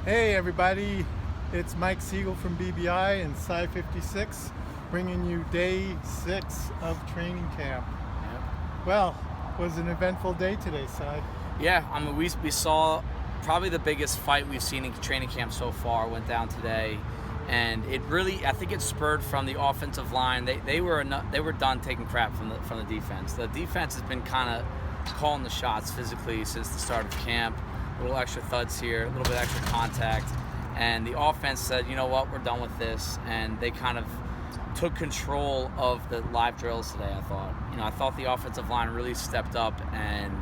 Hey everybody, it's Mike Siegel from BBI and Sci 56 bringing you day 6 of training camp. Yep. Well, it was an eventful day today, Sci. Yeah, I mean, we saw probably the biggest fight we've seen in training camp so far went down today, and it really, I think it spurred from the offensive line. They were done taking crap from the defense. The defense has been kind of calling the shots physically since the start of camp. A little extra thuds here, a little bit extra contact, and the offense said, you know what, we're done with this, and they kind of took control of the live drills today. I thought the offensive line really stepped up and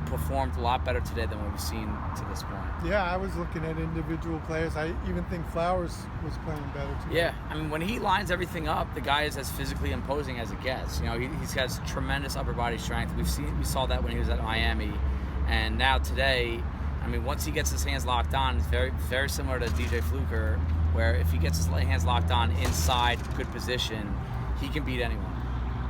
performed a lot better today than what we've seen to this point. Yeah, I was looking at individual players. I even think Flowers was playing better today. Yeah, I mean, when he lines everything up, the guy is as physically imposing as it gets. He's got tremendous upper body strength. We saw that when he was at Miami. And now today, I mean, once he gets his hands locked on, it's very, very similar to DJ Fluker, where if he gets his hands locked on inside good position, he can beat anyone.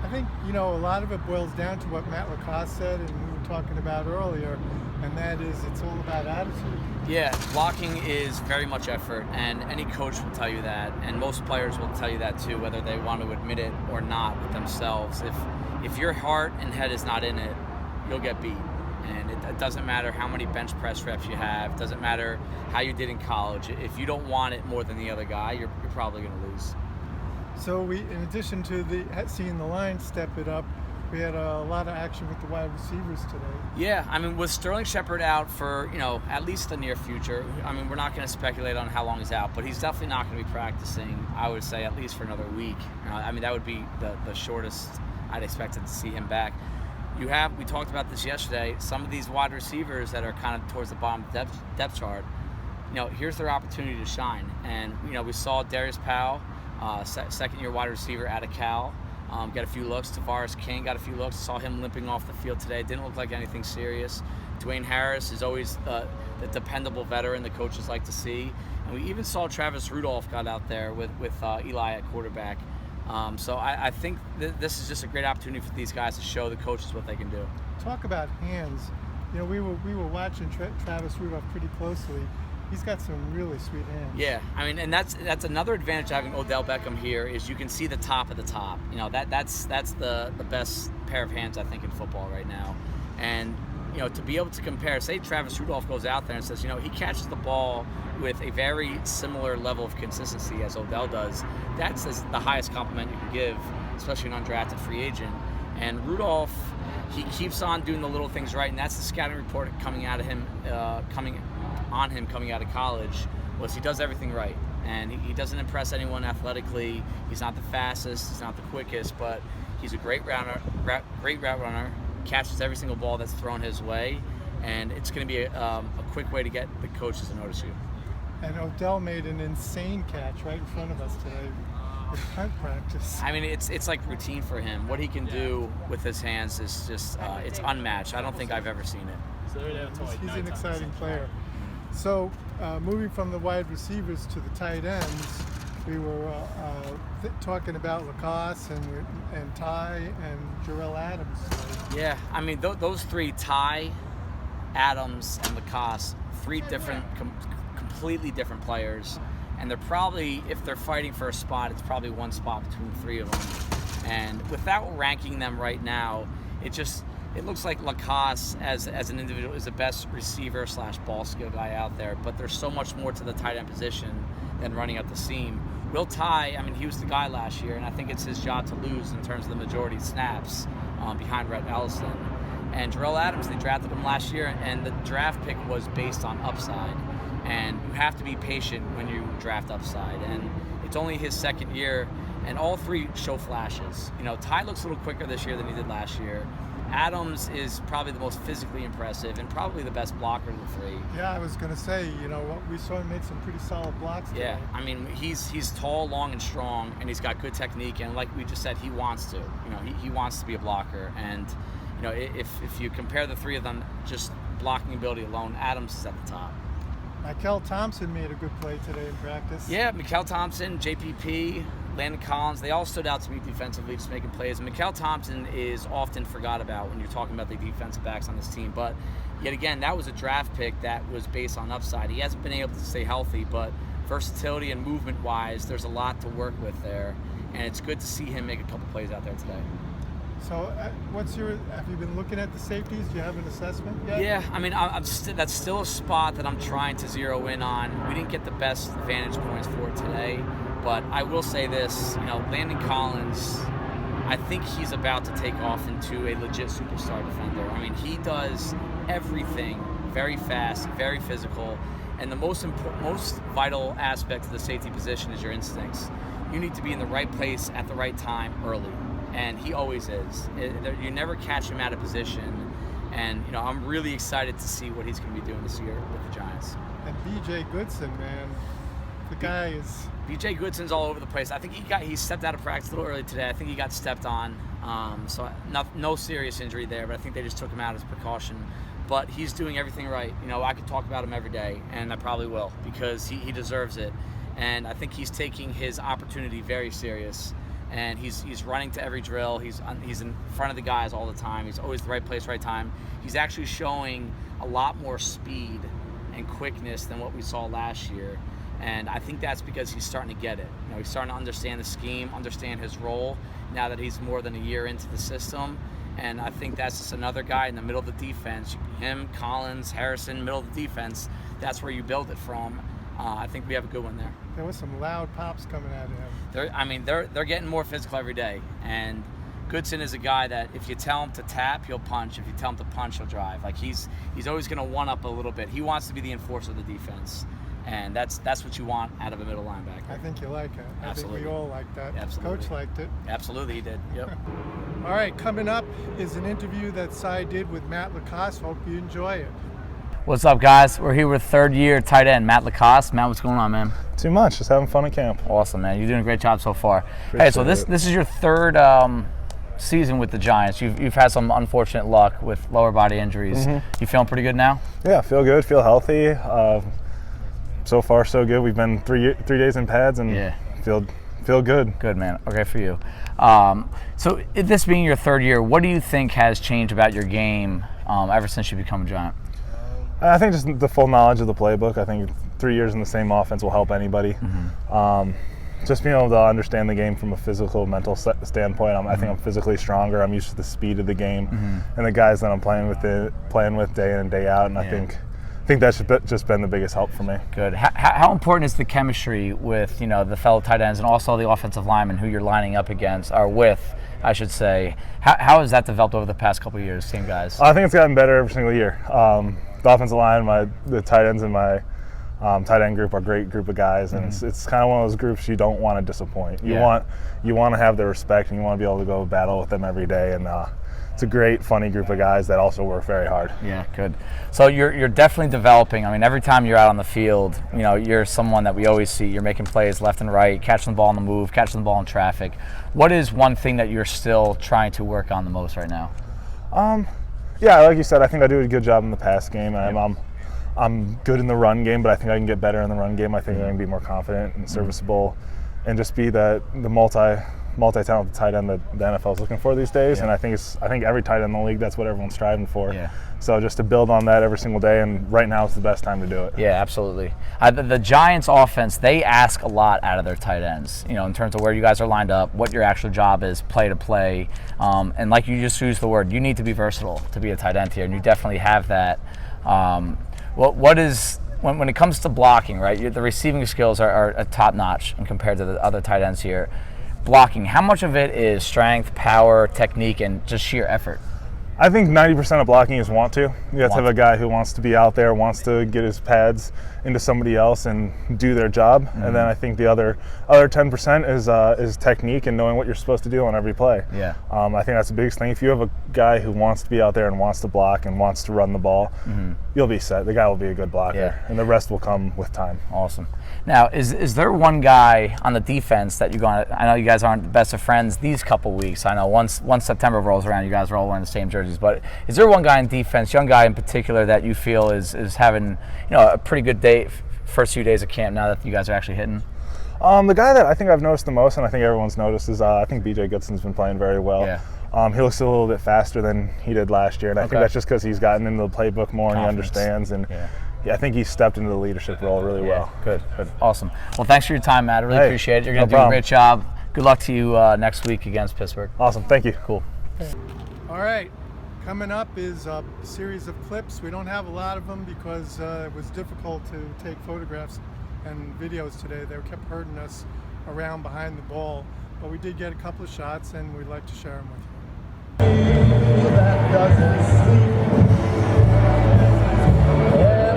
I think, a lot of it boils down to what Matt LaCosse said and we were talking about earlier, and that is it's all about attitude. Yeah, blocking is very much effort, and any coach will tell you that, and most players will tell you that too, whether they want to admit it or not with themselves. If your heart and head is not in it, you'll get beat. And it doesn't matter how many bench press reps you have. It doesn't matter how you did in college. If you don't want it more than the other guy, you're probably going to lose. So in addition to seeing the line step it up, we had a lot of action with the wide receivers today. Yeah, I mean, with Sterling Shepard out for, at least the near future, I mean, we're not going to speculate on how long he's out, but he's definitely not going to be practicing, I would say, at least for another week. I mean, that would be the shortest I'd expected to see him back. We talked about this yesterday, some of these wide receivers that are kind of towards the bottom of the depth chart, here's their opportunity to shine. And, we saw Darius Powell, second-year wide receiver out of Cal, get a few looks. Tavares King got a few looks. Saw him limping off the field today. Didn't look like anything serious. Dwayne Harris is always the dependable veteran the coaches like to see. And we even saw Travis Rudolph got out there with Eli at quarterback. So I think this is just a great opportunity for these guys to show the coaches what they can do. Talk about hands. We were watching Travis Rudolph pretty closely. He's got some really sweet hands. Yeah, I mean, and that's another advantage of having Odell Beckham here is you can see the top of the top. That's the best pair of hands I think in football right now. And to be able to compare, say Travis Rudolph goes out there and says, he catches the ball with a very similar level of consistency as Odell does. That's the highest compliment you can give, especially an undrafted free agent. And Rudolph, he keeps on doing the little things right, and that's the scouting report coming out of him, coming out of college, was he does everything right. And he doesn't impress anyone athletically. He's not the fastest, he's not the quickest, but he's a great route runner, catches every single ball that's thrown his way, and it's going to be a quick way to get the coaches to notice you. And Odell made an insane catch right in front of us today with punt practice. I mean, it's like routine for him. What he can do with his hands is just it's unmatched. I don't think I've ever seen it. He's an exciting player. So moving from the wide receivers to the tight ends, we were talking about LaCosse and Ty and Jarrell Adams. Yeah, I mean, those three, Ty, Adams, and LaCosse, three different, completely different players. And they're probably, if they're fighting for a spot, it's probably one spot between the three of them. And without ranking them right now, it looks like LaCosse as an individual is the best receiver / ball skill guy out there. But there's so much more to the tight end position than running up the seam. Will Ty, I mean, he was the guy last year, and I think it's his job to lose in terms of the majority of snaps behind Rhett Ellison. And Jarrell Adams, they drafted him last year, and the draft pick was based on upside. And you have to be patient when you draft upside. And it's only his second year, and all three show flashes. Ty looks a little quicker this year than he did last year. Adams is probably the most physically impressive and probably the best blocker of the three. Yeah, I was going to say, we saw him make some pretty solid blocks today. Yeah, I mean, he's tall, long, and strong, and he's got good technique. And like we just said, he wants to. He wants to be a blocker. And if you compare the three of them, just blocking ability alone, Adams is at the top. Mikel Thompson made a good play today in practice. Yeah, Mikel Thompson, JPP, Landon Collins, they all stood out to me defensively, just making plays. And Mikael Thompson is often forgot about when you're talking about the defensive backs on this team. But yet again, that was a draft pick that was based on upside. He hasn't been able to stay healthy, but versatility and movement-wise, there's a lot to work with there. And it's good to see him make a couple plays out there today. So, have you been looking at the safeties? Do you have an assessment yet? Yeah, I mean, that's still a spot that I'm trying to zero in on. We didn't get the best vantage points for it today, but I will say this, Landon Collins, I think he's about to take off into a legit superstar defender. I mean, he does everything very fast, very physical, and the most vital aspect of the safety position is your instincts. You need to be in the right place at the right time early. And he always is. You never catch him out of position. And, I'm really excited to see what he's going to be doing this year with the Giants. And B.J. Goodson, man, the guy is... B.J. Goodson's all over the place. I think he stepped out of practice a little early today. I think he got stepped on. So no serious injury there, but I think they just took him out as precaution. But he's doing everything right. I could talk about him every day, and I probably will, because he deserves it. And I think he's taking his opportunity very serious. And he's running to every drill. He's in front of the guys all the time. He's always the right place, right time. He's actually showing a lot more speed and quickness than what we saw last year. And I think that's because he's starting to get it. He's starting to understand the scheme, understand his role now that he's more than a year into the system. And I think that's just another guy in the middle of the defense. Him, Collins, Harrison, middle of the defense. That's where you build it from. I think we have a good one there. There was some loud pops coming out of him. They're getting more physical every day. And Goodson is a guy that if you tell him to tap, he'll punch. If you tell him to punch, he'll drive. Like he's always going to one up a little bit. He wants to be the enforcer of the defense, and that's what you want out of a middle linebacker. I think you like it. Absolutely. I think we all like that. Absolutely. Coach liked it. Absolutely, he did. Yep. All right, coming up is an interview that Cy did with Matt LaCosse. Hope you enjoy it. What's up, guys? We're here with third-year tight end Matt LaCosse. Matt, what's going on, man? Too much. Just having fun at camp. Awesome, man. You're doing a great job so far. Hey, so this is your third season with the Giants. You've had some unfortunate luck with lower body injuries. Mm-hmm. You feeling pretty good now? Yeah, feel good. Feel healthy. So far, so good. We've been three days in pads and feel good. Good, man. Okay, for you. So this being your third year, what do you think has changed about your game ever since you become a Giant? I think just the full knowledge of the playbook. I think 3 years in the same offense will help anybody. Mm-hmm. Just being able to understand the game from a physical, mental standpoint. I think I'm physically stronger. I'm used to the speed of the game, and the guys that I'm playing with day in and day out. And I think that's just been the biggest help for me. Good. How important is the chemistry with the fellow tight ends and also the offensive linemen who you're lining up against, or with, I should say? How has that developed over the past couple of years, same guys? I think it's gotten better every single year. The offensive line, the tight ends in my tight end group are a great group of guys, and it's kind of one of those groups you don't want to disappoint. You want to have their respect, and you want to be able to go battle with them every day. And it's a great, funny group of guys that also work very hard. Yeah, good. So you're definitely developing. I mean, every time you're out on the field, you're someone that we always see. You're making plays left and right, catching the ball on the move, catching the ball in traffic. What is one thing that you're still trying to work on the most right now? Yeah, like you said, I think I do a good job in the pass game. I'm good in the run game, but I think I can get better in the run game. I think I can be more confident and serviceable, and just be the multi-talented tight end that the NFL is looking for these days. And I think every tight end in the league, that's what everyone's striving for. Yeah. So just to build on that every single day, and right now is the best time to do it. Yeah, absolutely. The Giants offense, they ask a lot out of their tight ends, in terms of where you guys are lined up, what your actual job is, play to play. And like you just used the word, you need to be versatile to be a tight end here, and you definitely have that. What is, when it comes to blocking, right, the receiving skills are top-notch compared to the other tight ends here. Blocking, how much of it is strength, power, technique, and just sheer effort? I think 90% of blocking is want to. You have to have a guy who wants to be out there, wants to get his pads into somebody else and do their job. And then I think the other 10% is technique and knowing what you're supposed to do on every play. Yeah. I think that's the biggest thing. If you have a guy who wants to be out there and wants to block and wants to run the ball, you'll be set. The guy will be a good blocker, and the rest will come with time. Awesome. Now, is there one guy on the defense that I know you guys aren't the best of friends these couple weeks. I know once September rolls around, you guys are all wearing the same jerseys. But is there one guy in defense, young guy in particular, that you feel is having a pretty good day, first few days of camp now that you guys are actually hitting? The guy that I think I've noticed the most, and I think everyone's noticed, is I think BJ Goodson's been playing very well. Yeah. He looks a little bit faster than he did last year, and I think that's just because he's gotten into the playbook more and he understands. And I think he's stepped into the leadership role really well. Good. Awesome. Well, thanks for your time, Matt. I really appreciate it. You're going to do a great job. Good luck to you next week against Pittsburgh. Awesome. Thank you. Cool. All right. Coming up is a series of clips. We don't have a lot of them because it was difficult to take photographs and videos today. They kept hurting us around behind the ball. But we did get a couple of shots, and we'd like to share them with you. That doesn't sleep.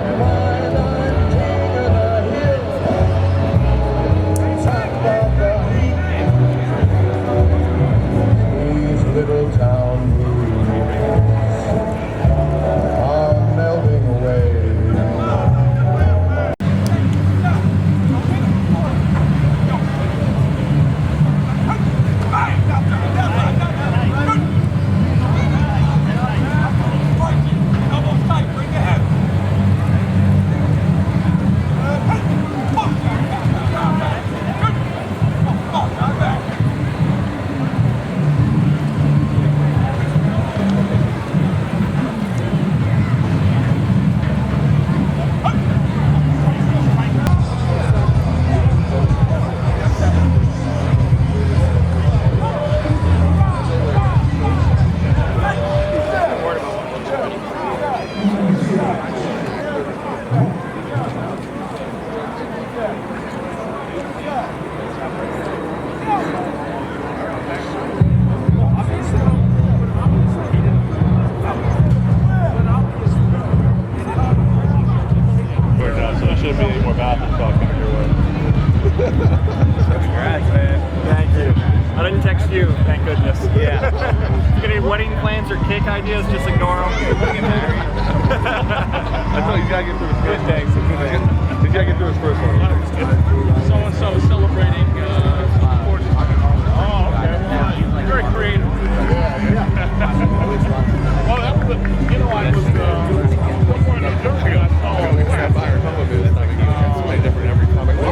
And while I'm taking a hill, top of the heat, these little town blues are melting away. Congrats, man. Thank you. I didn't text you, thank goodness. Yeah. If you got any wedding plans or cake ideas, just ignore them. I thought you gotta get through his first thanks. You gotta get through his first one. So-and-so is celebrating sports. Oh, okay. Very creative. Well, that was the, you know, I was somewhere in New Jersey. I saw It's like so many different every comic. I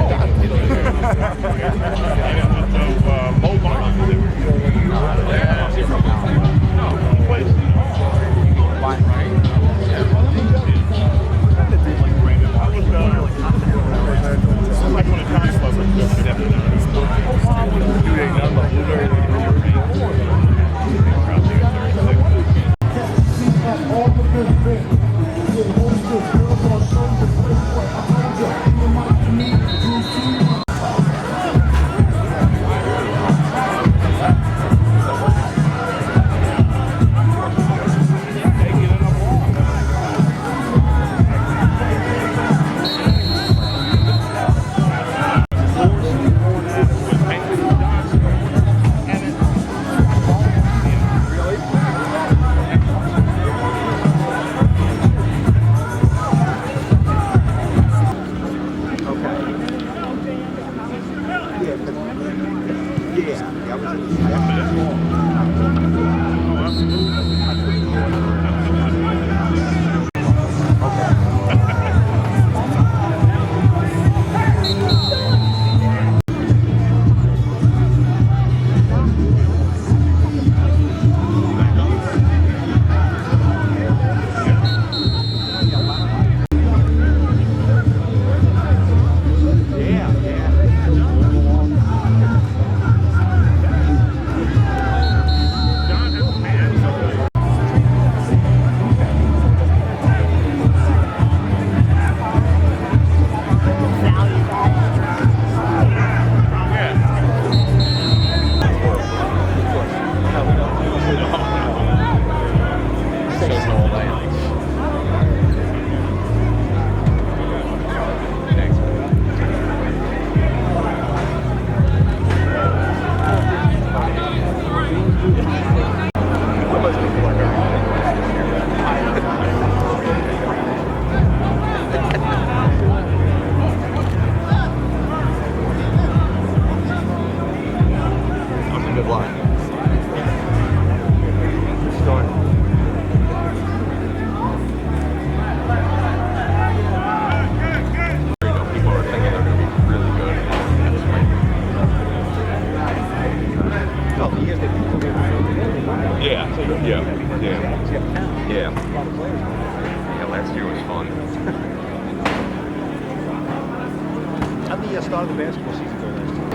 was you guys started the basketball season go last year?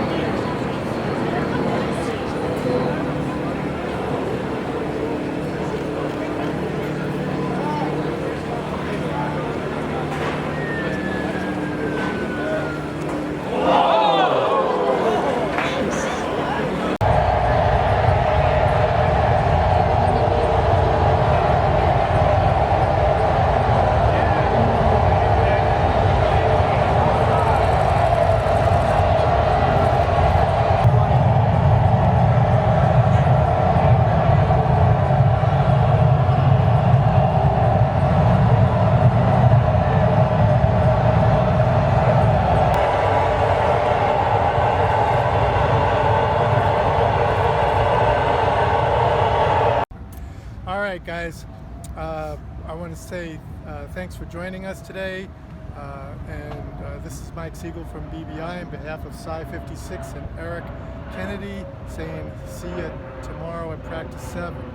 All right, guys. I want to say thanks for joining us today. This is Mike Siegel from BBI on behalf of Psi 56 and Eric Kennedy saying see you tomorrow at practice 7.